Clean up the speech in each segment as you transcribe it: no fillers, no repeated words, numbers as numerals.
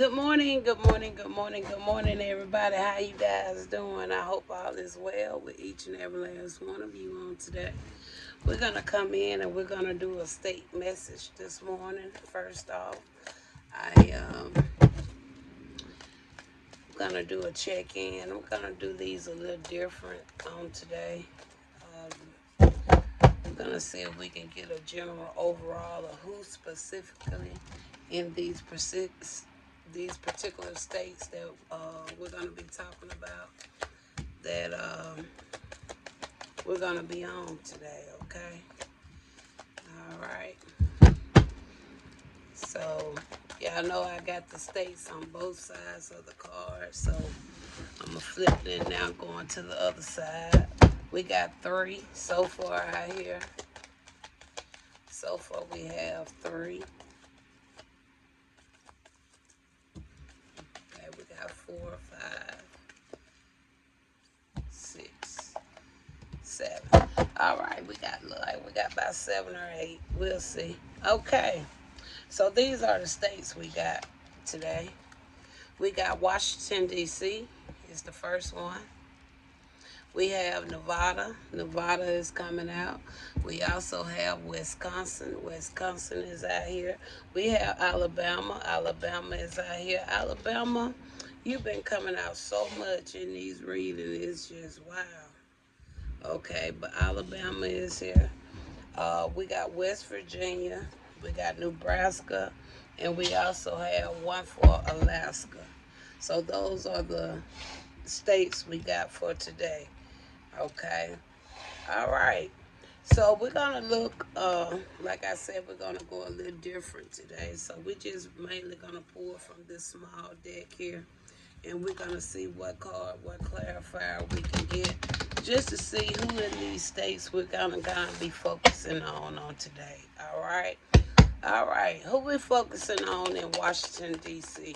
Good morning, good morning, good morning, good morning, everybody. How you guys doing? I hope all is well with each and every last one of you on today. We're going to come in and we're going to do a state message this morning. First off, I'm going to do a check-in. I'm going to do these a little different on today. I'm going to see if we can get a general overall of who specifically in these particular states that we're going to be talking about that we're going to be on today, okay? All right. So, y'all know I got the states on both sides of the card, so I'm going to flip it now going to the other side. We got 3 so far out here. So far we have 3. Okay, we got 4, 5, 6, 7. All right, we got about 7 or 8. We'll see. Okay, so these are the states we got today. We got Washington, D.C. is the first one. We have Nevada. Nevada is coming out. We also have Wisconsin. Wisconsin is out here. We have Alabama. Alabama is out here. Alabama, you've been coming out so much in these readings. It's just wow. Okay, but Alabama is here. We got West Virginia. We got Nebraska. And we also have one for Alaska. So those are the states we got for today. Okay. All right. So we're going to look, like I said, we're going to go a little different today. So we're just mainly going to pull from this small deck here. And we're going to see what card, what clarifier we can get. Just to see who in these states we're going to be focusing on today. All right. All right. Who we focusing on in Washington, D.C.?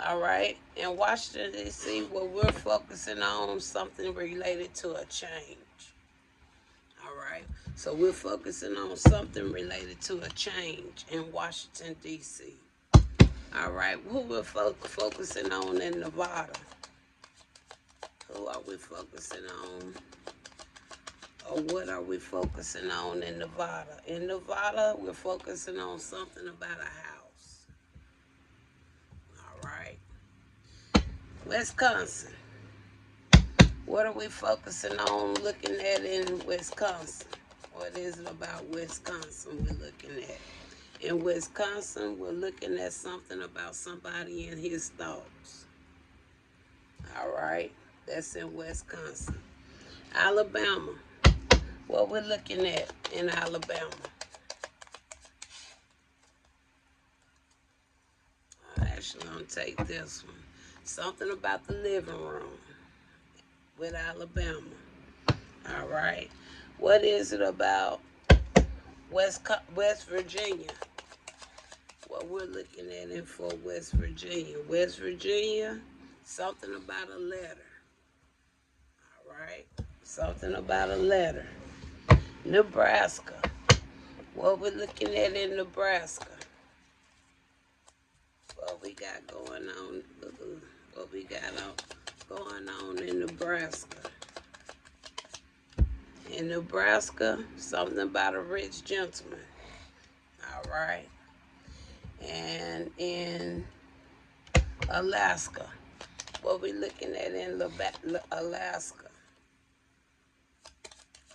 All right. In Washington, D.C., what we're focusing on, something related to a change. All right. So we're focusing on something related to a change in Washington, D.C. All right. Who we're focusing on in Nevada? Who are we focusing on? Or what are we focusing on in Nevada? In Nevada, we're focusing on something about a house. All right. Wisconsin. What are we focusing on looking at in Wisconsin? What is it about Wisconsin we're looking at? In Wisconsin, we're looking at something about somebody in his thoughts. All right. That's in Wisconsin. Alabama. What we're looking at in Alabama. I'm actually going to take this one. Something about the living room with Alabama. All right. What is it about West Virginia? What we're looking at in for West Virginia. West Virginia, something about a letter. All right. Something about a letter. Nebraska. What we're looking at in Nebraska. What we got going on. What we got going on in Nebraska. In Nebraska, something about a rich gentleman. All right. And in Alaska, what we looking at in Alaska.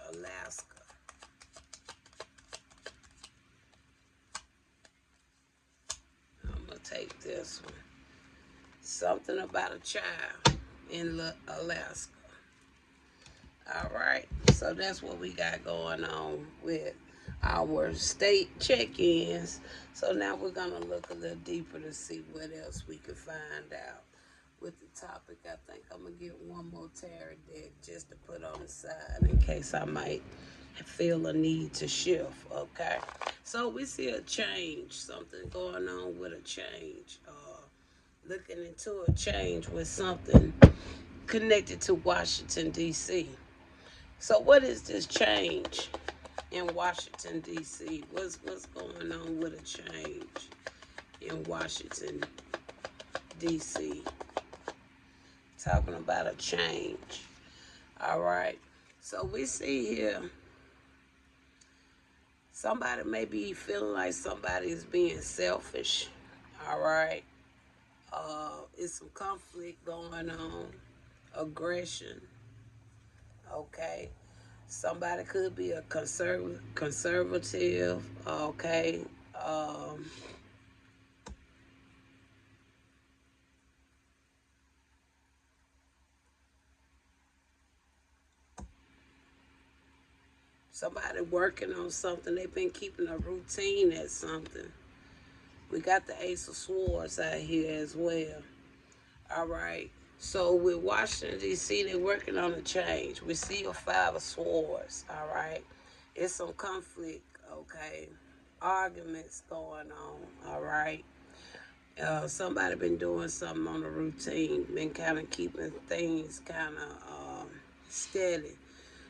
Alaska. I'm going to take this one. Something about a child in Alaska. All right. So that's what we got going on with our state check-ins. So now we're going to look a little deeper to see what else we can find out with the topic. I think I'm going to get one more tarot deck just to put on the side in case I might feel a need to shift, okay? So we see a change, something going on with a change. Looking into a change with something connected to Washington, D.C. So what is this change? in Washington, D.C.? What's going on with a change in Washington, D.C.? Talking about a change. All right. So we see here somebody may be feeling like somebody is being selfish. All right. It's some conflict going on, aggression. Okay. Somebody could be a conservative. Okay. Um, Somebody working on something. They've been keeping a routine at something. We got the Ace of Swords out here as well. All right. So with Washington, D.C., they're working on a change. We see a Five of Swords. All right. It's some conflict. Okay. Arguments going on. All right. Somebody been doing something on a routine, been kind of keeping things kind of steady.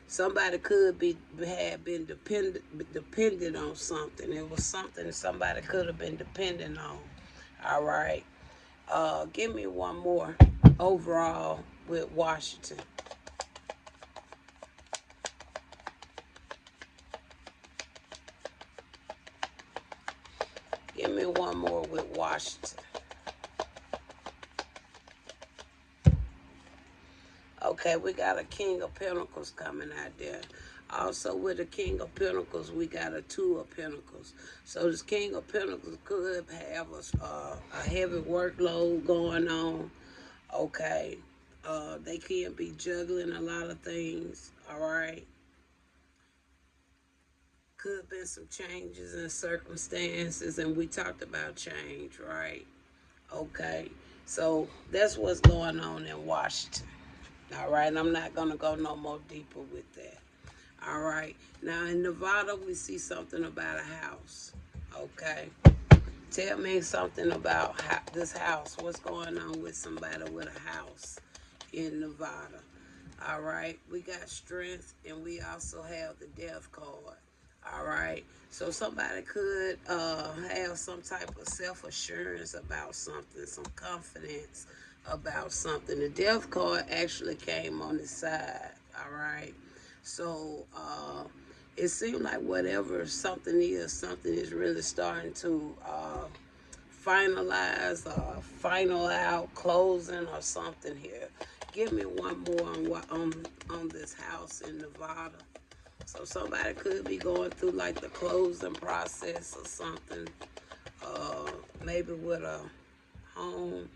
Somebody could be had been dependent on something. It was something somebody could have been dependent on. All right. Give me one more overall with Washington. Give me one more with Washington. Okay, we got a King of Pentacles coming out there. Also, with the King of Pentacles, we got a Two of Pentacles. So this King of Pentacles could have a heavy workload going on. Okay, they can be juggling a lot of things. All right, could have been some changes in circumstances, and we talked about change, right? Okay, so that's what's going on in Washington. All right, I'm not going to go no more deeper with that. All right, now in Nevada, we see something about a house. Okay, tell me something about this house. What's going on with somebody with a house in Nevada? All right, we got strength, and we also have the death card. All right, so somebody could have some type of self-assurance about something, some confidence about something. The death card actually came on the side. All right, so it seemed like whatever something is really starting to finalize or final out closing or something here. Give me one more on on this house in Nevada. So somebody could be going through like the closing process or something. Maybe with a home.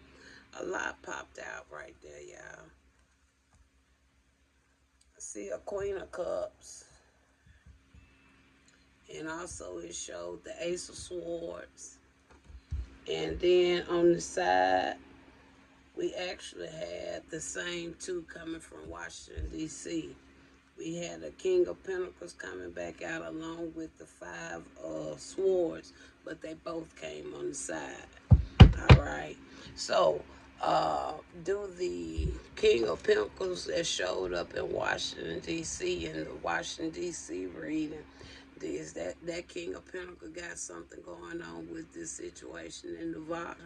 A lot popped out right there, y'all. I see a Queen of Cups. And also it showed the Ace of Swords. And then on the side, we actually had the same two coming from Washington, D.C. We had a King of Pentacles coming back out along with the Five of Swords, but they both came on the side. All right. So, do the King of Pentacles that showed up in Washington, D.C. in the Washington, D.C. reading, is that King of Pentacles got something going on with this situation in Nevada?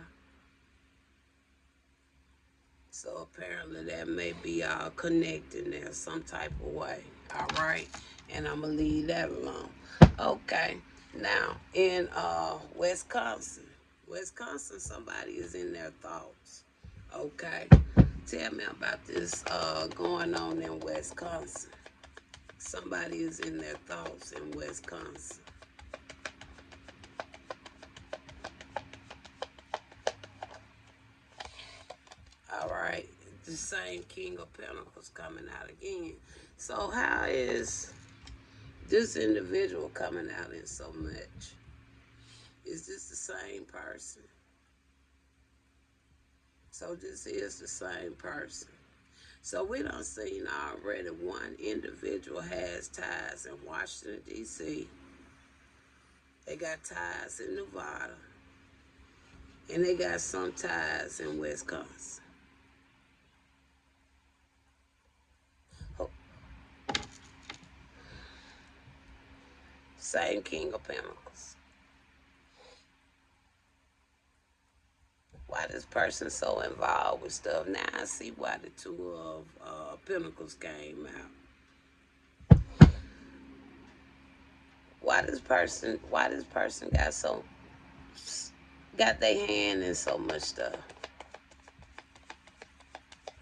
So apparently that may be all connected in some type of way. All right. And I'm going to leave that alone. Okay. Now, in Wisconsin, somebody is in their thoughts. Okay. Tell me about this going on in Wisconsin. Somebody is in their thoughts in Wisconsin. All right. The same King of Pentacles coming out again. So how is this individual coming out in so much? Is this the same person? So this is the same person. So we done seen already one individual has ties in Washington, D.C. They got ties in Nevada. And they got some ties in Wisconsin. Same King of Pentacles. Why this person so involved with stuff? Now I see why the Two of Pentacles came out. Why this person got their hand in so much stuff?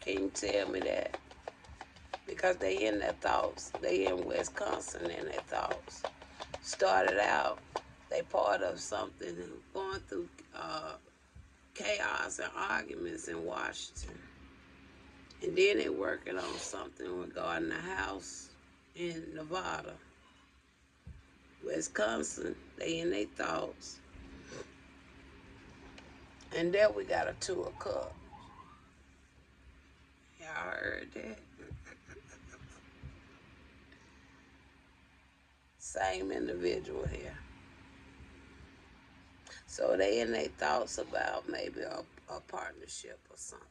Can you tell me that? Because they in their thoughts. They in Wisconsin in their thoughts. Started out, they part of something going through chaos and arguments in Washington. And then they working on something regarding the house in Nevada. Wisconsin, they in their thoughts. And there we got a Two of Cups. Y'all heard that? Same individual here. So they in their thoughts about maybe a partnership or something.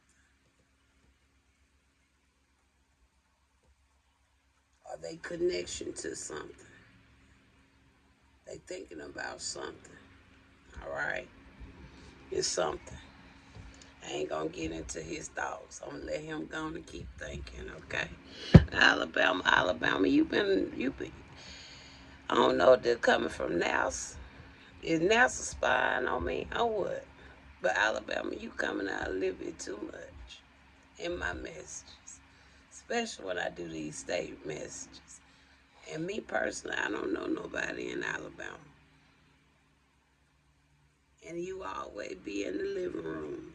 Or they connection to something. They thinking about something. All right? It's something. I ain't gonna get into his thoughts. I'm gonna let him go and keep thinking, okay? Alabama, you been, I don't know if they're coming from NASA. Is NASA spying on me or what? But Alabama, you coming out a little bit too much in my messages. Especially when I do these state messages. And me personally, I don't know nobody in Alabama. And you always be in the living room.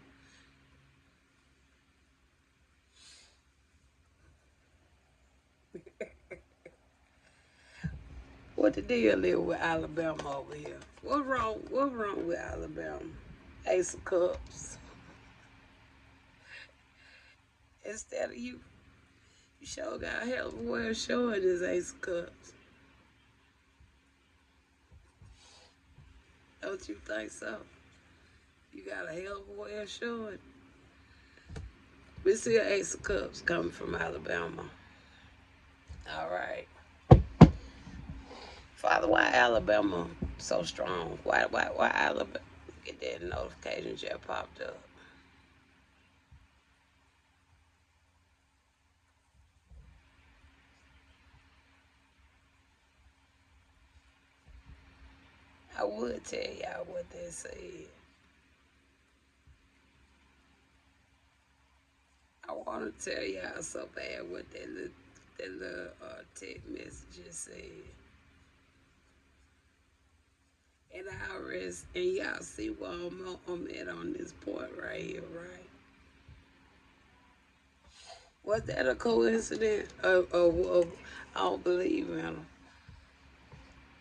What the deal is with Alabama over here? What's wrong with Alabama? Ace of Cups. Instead of you sure got a hell of a way of showing this Ace of Cups. Don't you think so? You got a hell of a way of showing. We see an Ace of Cups coming from Alabama. All right. Father, why Alabama so strong? Why Alabama? Get that notification just popped up. I would tell y'all what they said. I want to tell y'all so bad what that little text message said. And I rest, and y'all see where I'm at on this point right here, right? Was that a coincidence? I don't believe in them.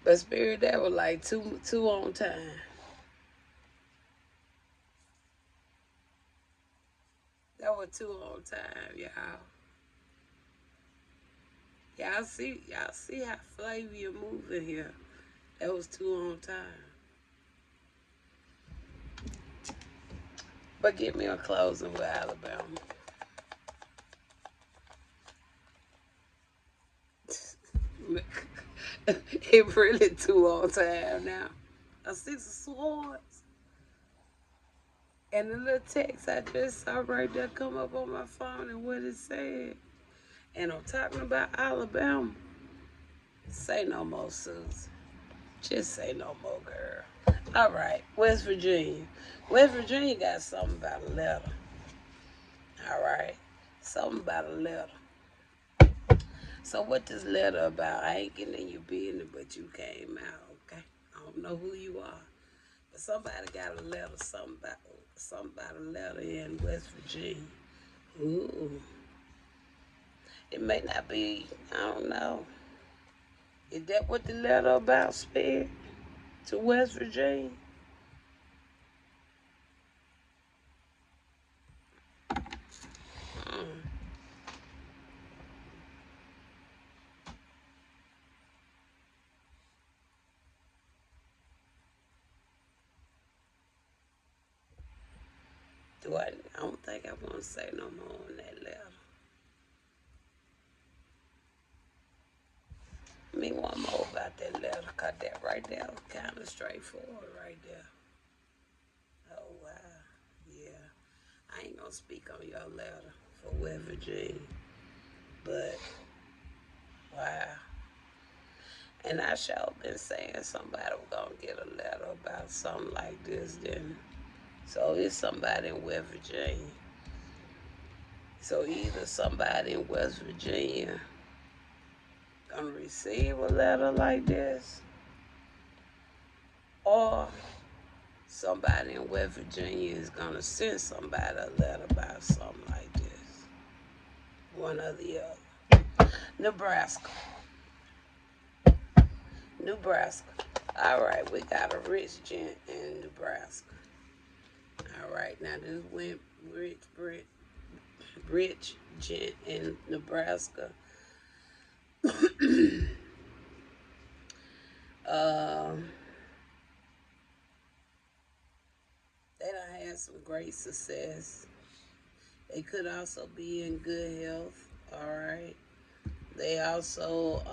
But Spirit, that was like two on time. That was two on time, y'all. Y'all see how Flavia moving here. That was two on time. But get me a closing with Alabama. It really two on time now. A Six of Swords. And the little text I just saw right there come up on my phone and what it said. And I'm talking about Alabama. Say no more, Susan. Just say no more, girl. All right, West Virginia. West Virginia got something about a letter. All right, something about a letter. So what this letter about? I ain't getting in your business, but you came out, okay? I don't know who you are, but somebody got a letter. Something about a letter in West Virginia. Ooh, it may not be. I don't know. Is that what the letter about, Spirit? To West Virginia? I don't think I want to say no more on that letter. me one more about that letter. Cut that right there. Kind of straightforward right there. Oh, wow. Yeah. I ain't gonna speak on your letter for West Virginia. But, wow. And I sure been saying somebody was gonna get a letter about something like this then. So it's somebody in West Virginia. So either somebody in West Virginia gonna receive a letter like this, or somebody in West Virginia is gonna send somebody a letter about something like this. One or the other. Nebraska. Nebraska. All right, we got a rich gent in Nebraska. All right, now this went rich gent in Nebraska. um, they done had some great success. They could also be in good health. All right. They also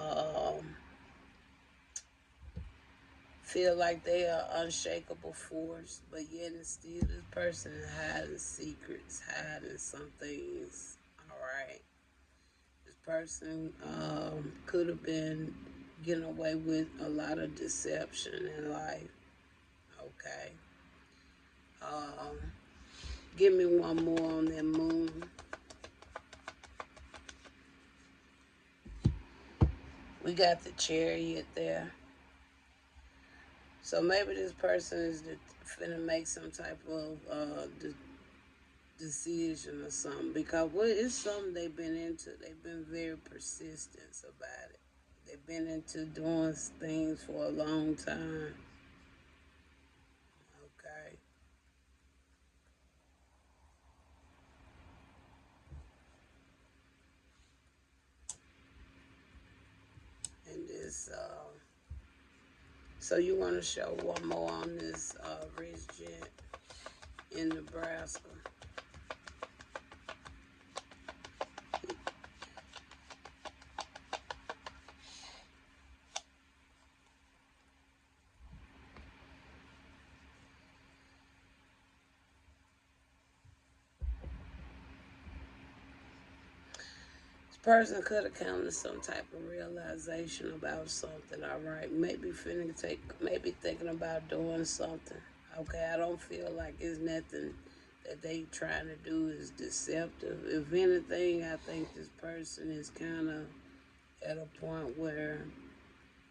feel like they are unshakable force, but yet and still this person is hiding secrets, hiding some things. All right. This person could have been getting away with a lot of deception in life. Okay. Um, give me one more on that moon. We got the chariot there. So maybe this person is finna make some type of decision or something, because it's something they've been into. They've been very persistent about it. They've been into doing things for a long time. Okay. And this, so you want to show one more on this rich gent in Nebraska. Person could have come to some type of realization about something. All right, maybe thinking about doing something. Okay, I don't feel like it's nothing that they trying to do is deceptive. If anything, I think this person is kind of at a point where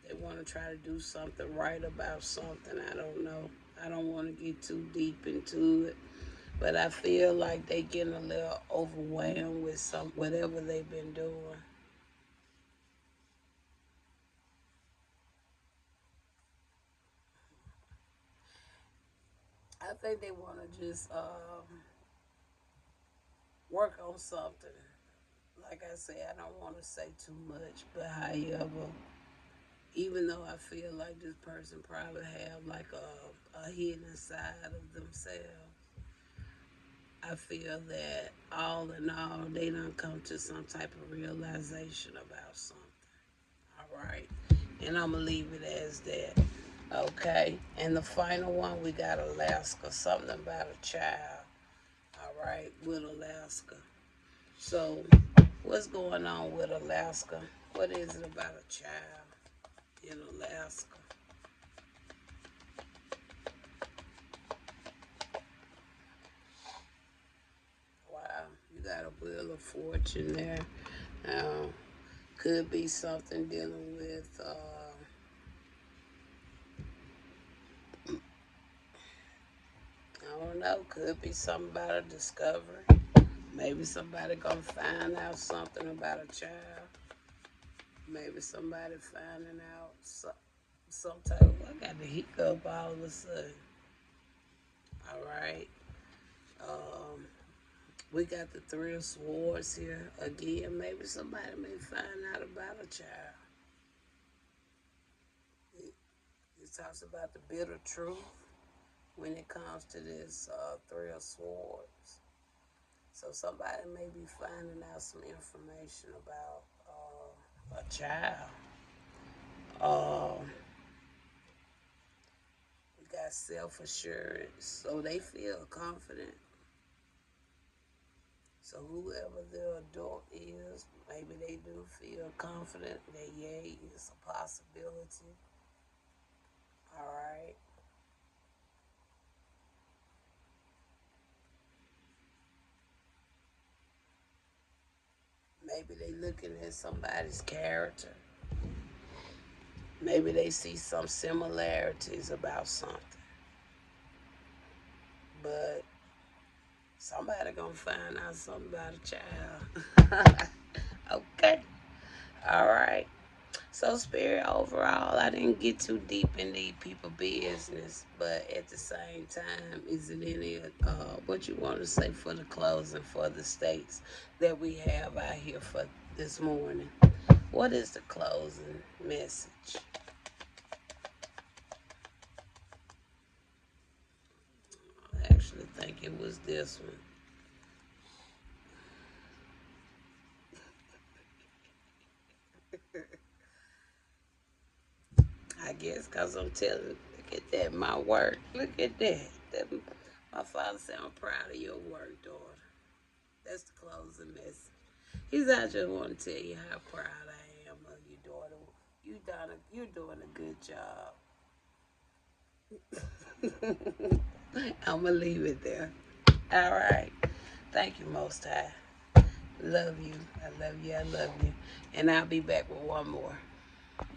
they want to try to do something right about something. I don't know. I don't want to get too deep into it. But I feel like they getting a little overwhelmed with whatever they've been doing. I think they want to just work on something. Like I say, I don't want to say too much, but however, even though I feel like this person probably have like a hidden side of themselves, I feel that all in all, they don't come to some type of realization about something. All right, and I'm gonna leave it as that. Okay, and the final one we got Alaska. Something about a child. All right, with Alaska. So, what's going on with Alaska? What is it about a child in Alaska? Wow, you got a wheel of fortune there. Um, could be something dealing with, I don't know, could be something about a discovery. Maybe somebody gonna find out something about a child. Maybe somebody finding out some type of, I got the hiccup all of a sudden. All right. Um, we got the three of swords here again. Maybe somebody may find out about a child. It talks about the bitter truth when it comes to this three of swords. So somebody may be finding out some information about a child. We got self-assurance, so they feel confident. So whoever the adult is, maybe they do feel confident that yay is a possibility. All right. Maybe they looking at somebody's character. Maybe they see some similarities about something. But somebody gonna find out something about a child. Okay. All right. So spirit overall, I didn't get too deep in these people business, but at the same time, is it any what you want to say for the closing for the states that we have out here for this morning? What is the closing message? I actually think it was this one. I guess because I'm telling, look at that, my work. Look at that. My father said, I'm proud of your work, daughter. That's the closing message. I just want to tell you how proud I am of you, daughter. You're doing a good job. I'm going to leave it there. All right. Thank you, Most High. Love you. I love you. I love you. And I'll be back with one more.